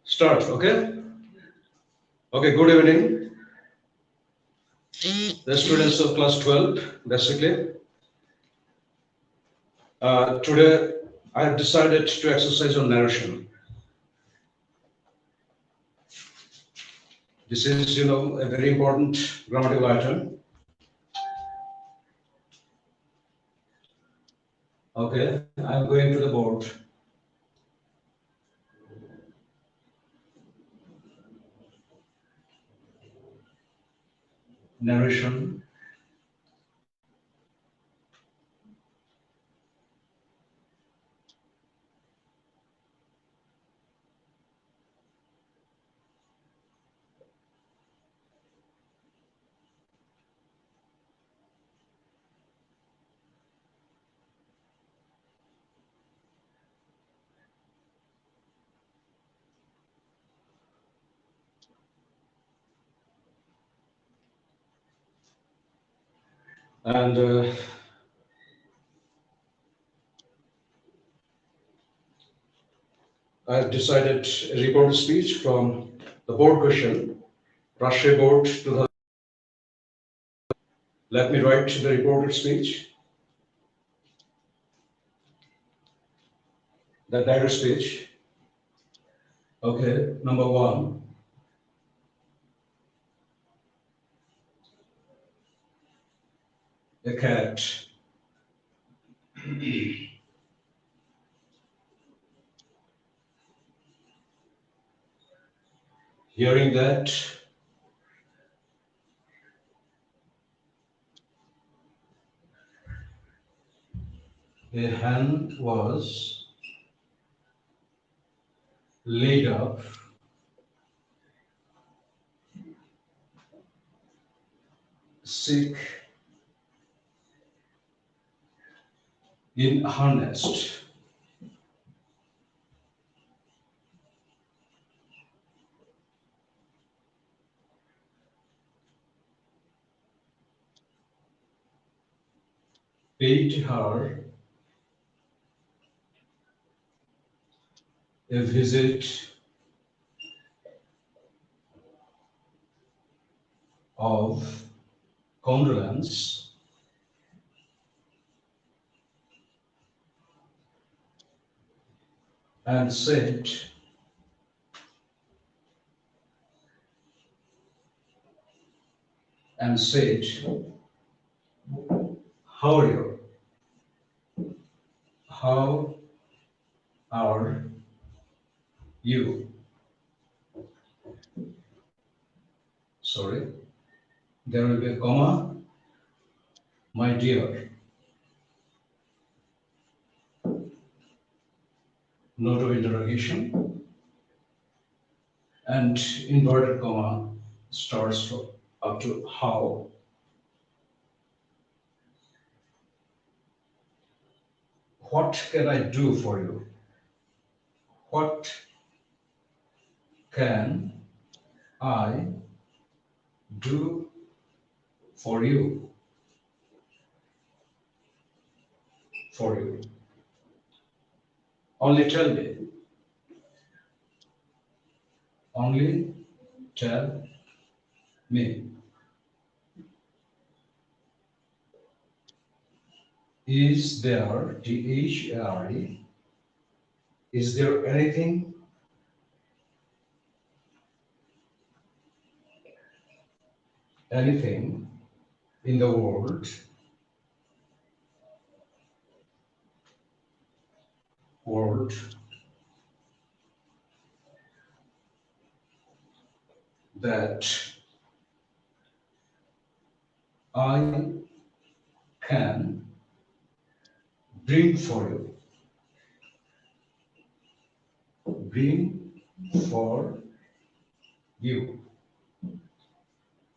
Start, okay? Okay, good evening. The students of class 12, basically. Today, I have decided to exercise on narration. This is, a very important grammatical item. Okay, I'm going to the board. Narration. And I've decided a reported speech from the board question, Russia board to the. Let me write the reported speech, the direct speech. Okay, number one. A cat. Hearing that, a hen was laid up sick in her nest. Paid her a visit of condolence and said, how are you? How are you? Sorry, there will be a comma, my dear. Note of interrogation, and inverted comma starts from up to how. What can I do for you? What can I do for you? For you. Only tell me. Only tell me. Is there, T-H-A-R-E, is there anything in the world that I can bring for you? Bring for you.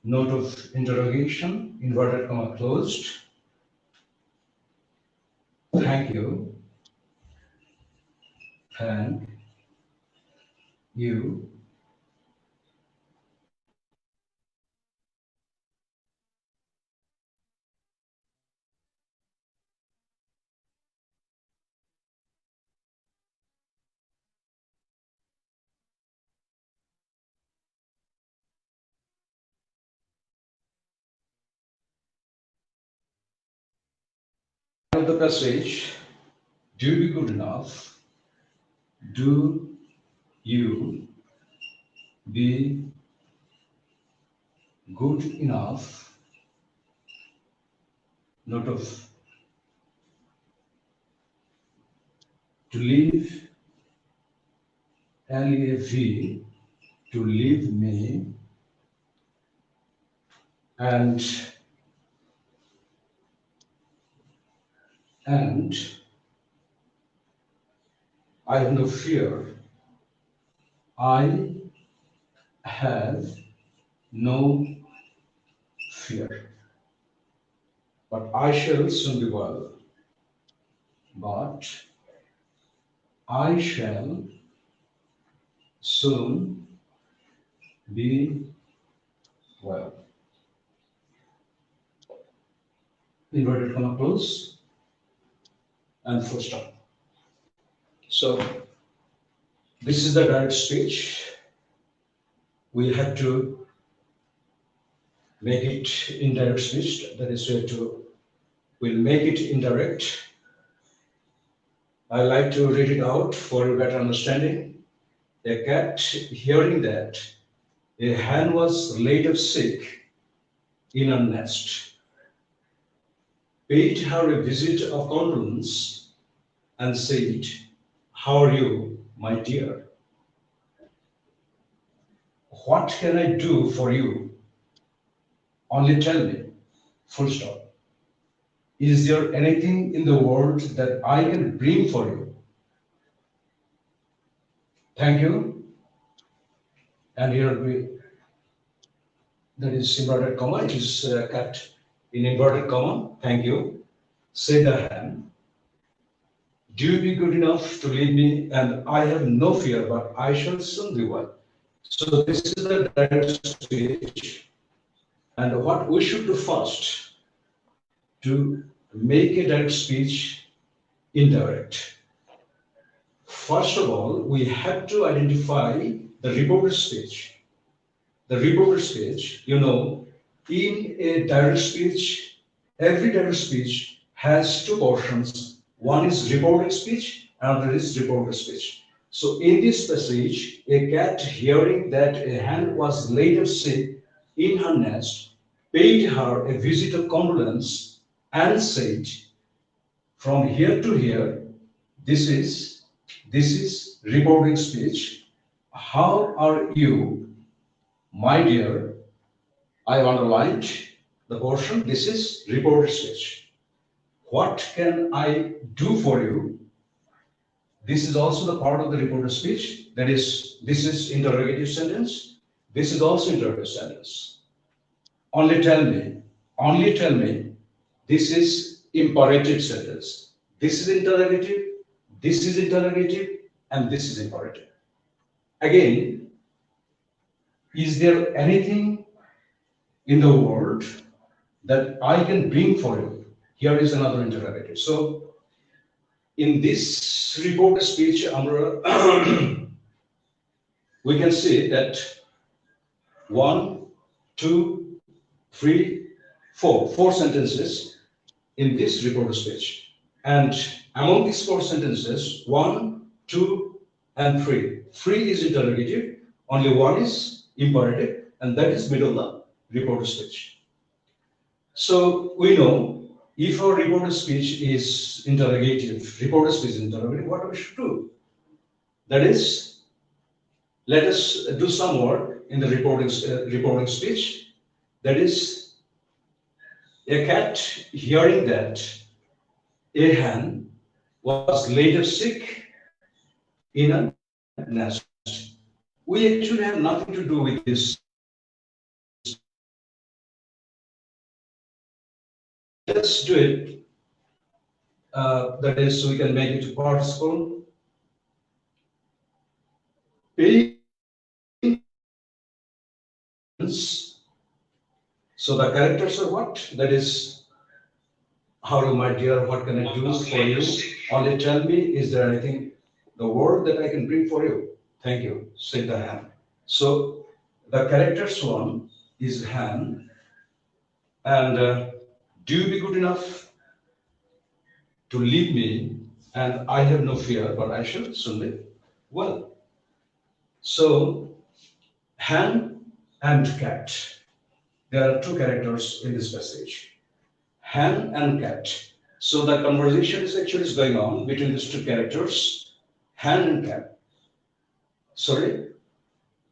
Note of interrogation, inverted comma closed. Thank you. Thank you. of the passage, do be good enough, do you be good enough, note of to leave, L-E-A-V, to leave me, and I have no fear. I have no fear. But I shall soon be well. But I shall soon be well. Inverted comma close and full stop. So this is the direct speech. We have to make it indirect speech. That is where we'll make it indirect. I like to read it out for your better understanding. A cat, hearing that a hen was laid up sick in her nest, paid her a visit of condolence and said, "How are you, my dear? What can I do for you? Only tell me." Full stop. Is there anything in the world that I can bring for you? Thank you. And here that is inverted comma, it is cut in inverted comma. Thank you. Said the hen, "Do you be good enough to leave me, and I have no fear, but I shall soon be well." So this is the direct speech. And what we should do first to make a direct speech indirect. First of all, we have to identify the reported speech. The reported speech, in a direct speech, every direct speech has two portions. One is reported speech, another is reported speech. So in this passage, a cat hearing that a hen was laid up sick in her nest, paid her a visit of condolence and said, "From here to here, this is reporting speech. How are you, my dear?" I underlined the portion. This is reported speech. What can I do for you? This is also the part of the reported speech. That is, this is interrogative sentence. This is also interrogative sentence. Only tell me. Only tell me. This is imperative sentence. This is interrogative. This is interrogative, and this is imperative. Again, is there anything in the world that I can bring for you? Here is another interrogative. So, in this reported speech, we can see that 1, 2, 3, 4 sentences in this reported speech. And among these 4 sentences, 1, 2, and 3. 3 is interrogative, only 1 is imperative, and that is middle of the reported speech. So we know if our reported speech is interrogative, reported speech is interrogative, what we should do? That is, let us do some work in the reporting speech. That is, a cat hearing that a hen was laid up sick in a nest. We actually have nothing to do with this. Let's do it. That is, we can make it participle. So the characters are what? That is, "How are you, my dear? What can I do for you? Only tell me, is there anything, the word that I can bring for you?" "Thank you," said the hen. So the characters one is hen, and do you be good enough? to leave me, and I have no fear, but I shall soon live. Well, so hen and cat. There are two characters in this passage, hen and cat. So the conversation is actually going on between these two characters, hen and cat. Sorry,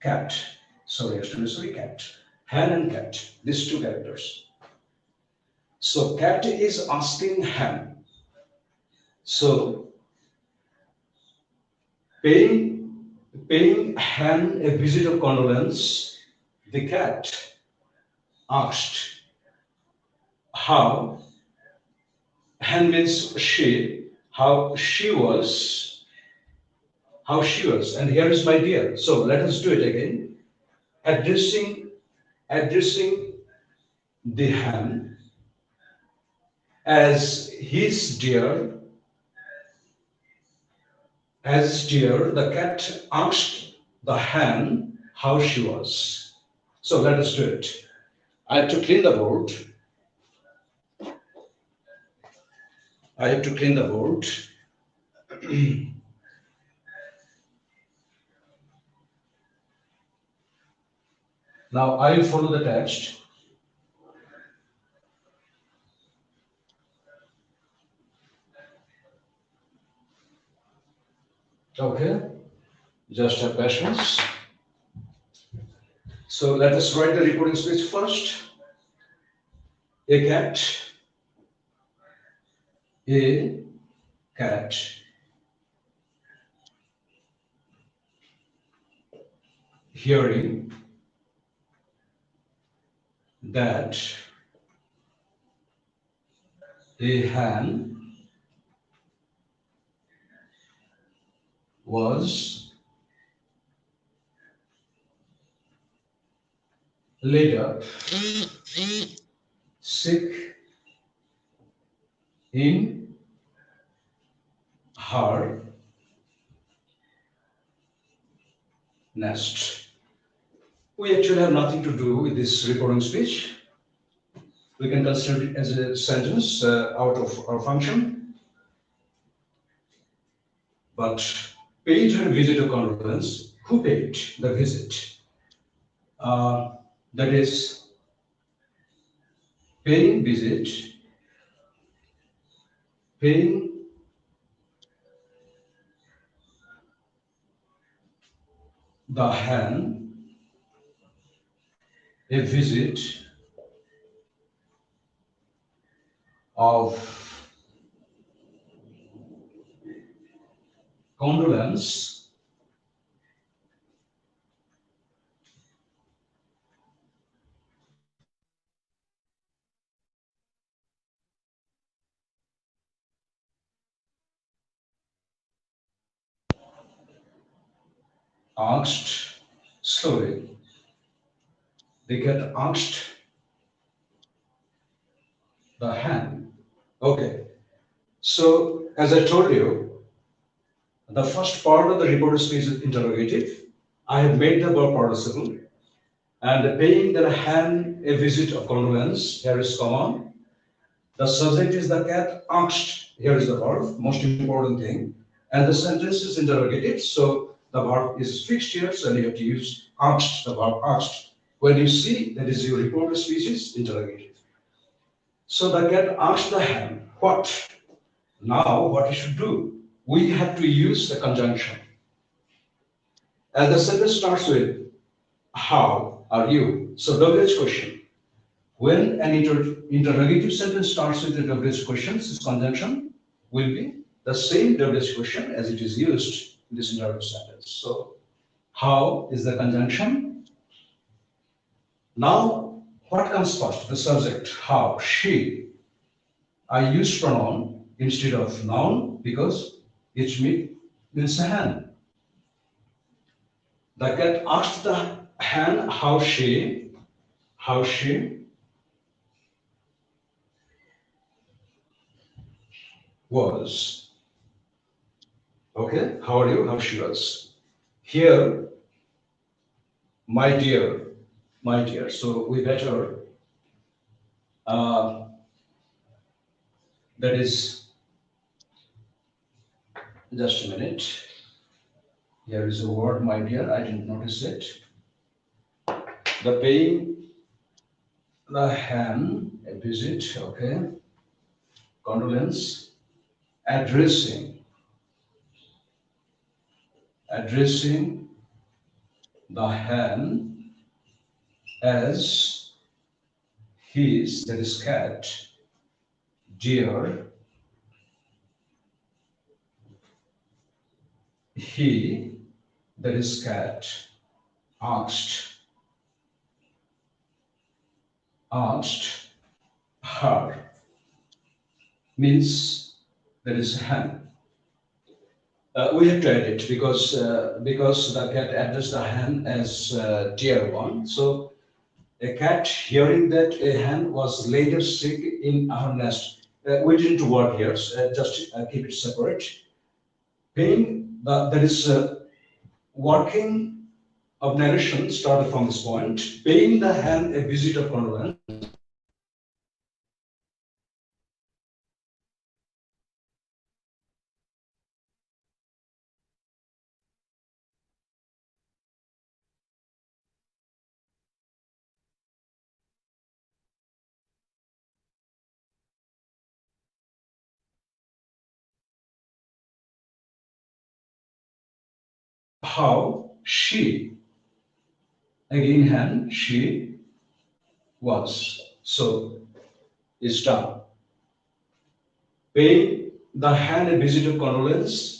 cat. Sorry, cat. Hen and cat. These two characters. So cat is asking hen. So paying hen a visit of condolence, the cat asked how hen means she, how she was, and here is my dear. So let us do it again. Addressing the hen as his dear, the cat asked the hen how she was. So let us do it. I have to clean the board. Now I will follow the text. Okay, just have patience. So let us write the recording speech first. A cat hearing that a hen was laid up sick in her nest. We actually have nothing to do with this recording speech. We can consider it as a sentence out of our function. But paid her visit of condolence. Who paid the visit? That is paying the hen a visit of condolence asked slowly. They get asked the hen. Okay. So as I told you, the first part of the report speech is interrogative. I have made the verb participle, and paying the hen a visit of condolence here is common. The subject is the cat asked. Here is the verb, most important thing, and the sentence is interrogative. So the verb is fixed here, so you have to use asked. The verb asked. When you see that is your report speech is interrogative. So the cat asked the hen what. Now, what we should do? We have to use the conjunction. And the sentence starts with, how are you? So, WH question. When an interrogative sentence starts with a WH question, its conjunction will be the same WH question as it is used in this interrogative sentence. So, how is the conjunction? Now, what comes first? The subject, how, she. I use pronoun instead of noun because it means a hen. The cat asked the hen how she was. Okay, how are you? How she was. Here, my dear. So we better, that is Just a minute. Here is a word, my dear. I didn't notice it. The paying the hand a visit, okay. Condolence. Addressing the hand as his, that is cat, dear. He, that is cat, asked her, means that is hen. We have to edit because the cat addressed the hen as dear one. So a cat hearing that a hen was later sick in her nest. We didn't work here, so just keep it separate. Paying that is working of narration started from this point. Paying the hen a visit of condolence. How she, again hen, she was. So is done. Pay the hen a visit of condolence.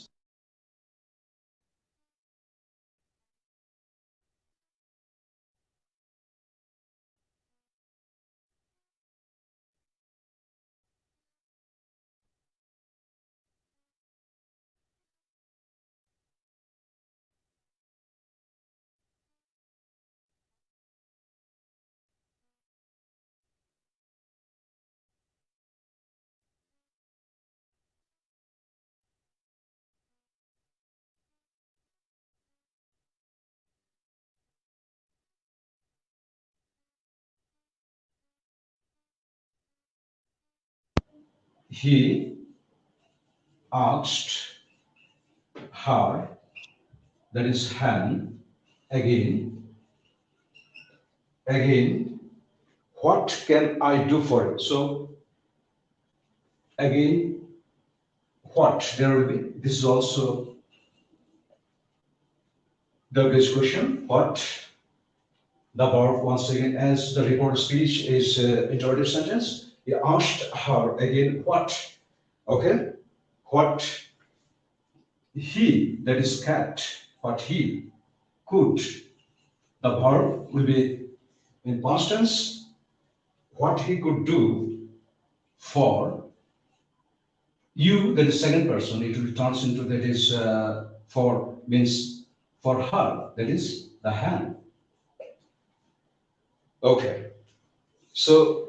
He asked her, that is hen, again, what can I do for you? So again, what there will be. This is also the base question. What the verb once again as the report speech is interrogative sentence. He asked her again what. Okay, what he, that is cat, what he could. The verb will be in past tense. What he could do for you, that is second person, it will turns into that is for means for her, that is the hand. Okay, so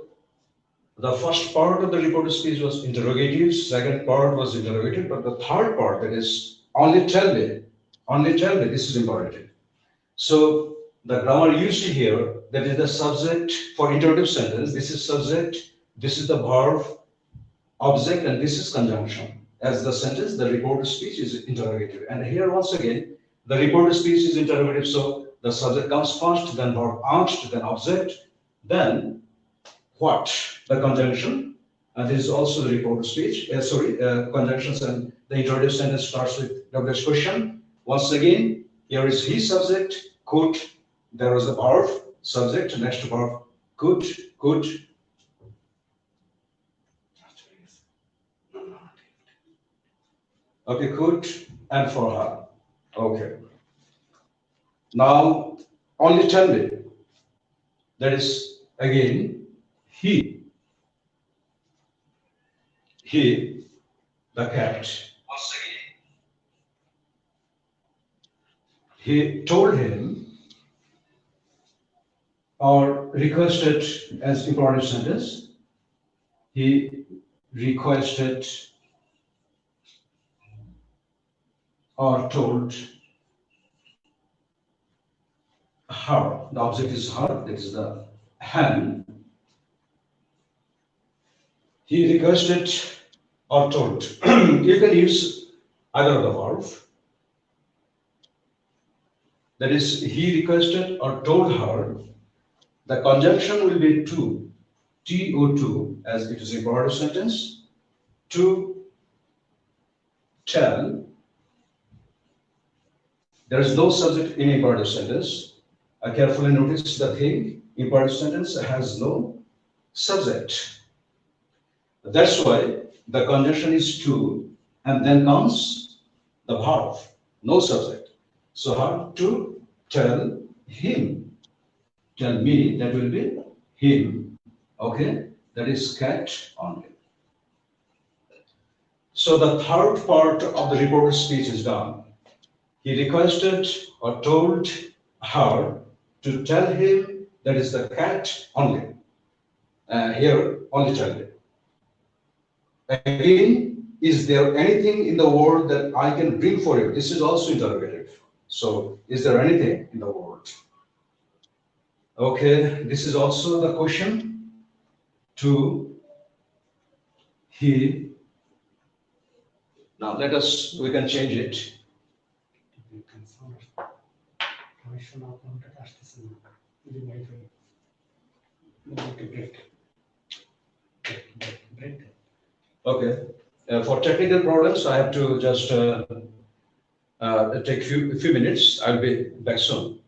the first part of the report speech was interrogative, second part was interrogative, but the third part, that is only tell me, this is important. So the grammar used here, that is the subject for interrogative sentence, this is subject, this is the verb, object, and this is conjunction. As the sentence, the reported speech is interrogative. And here once again, the reported speech is interrogative, so the subject comes first, then verb asked, then object, then what? The conjunction. And this is also the reported speech. Conjunctions, and the interrogative sentence starts with WH question. Once again, here is he subject, could, there was a verb, subject, next verb, could, okay, could, and for her. Okay. Now, only tell me. That is again he, the cat. Once again, he told him or requested as important sentence. He requested or told her, the object is her, that is the hen. He requested or told. You can use either of the verb. That is, he requested or told her. The conjunction will be to, to, as it is a imperative sentence, to tell. There is no subject in imperative sentence. I carefully notice the thing, imperative sentence has no subject. That's why the conjunction is to, and then comes the verb, no subject. So how to tell him, tell me, that will be him, okay? That is cat only. So the third part of the reported speech is done. He requested or told her to tell him that is the cat only. Here, only tell him. Again, is there anything in the world that I can bring for you? This is also interrogative. So, is there anything in the world? Okay, this is also the question to he. Now we can change it. Okay, for technical problems, I have to just take few minutes. I'll be back soon.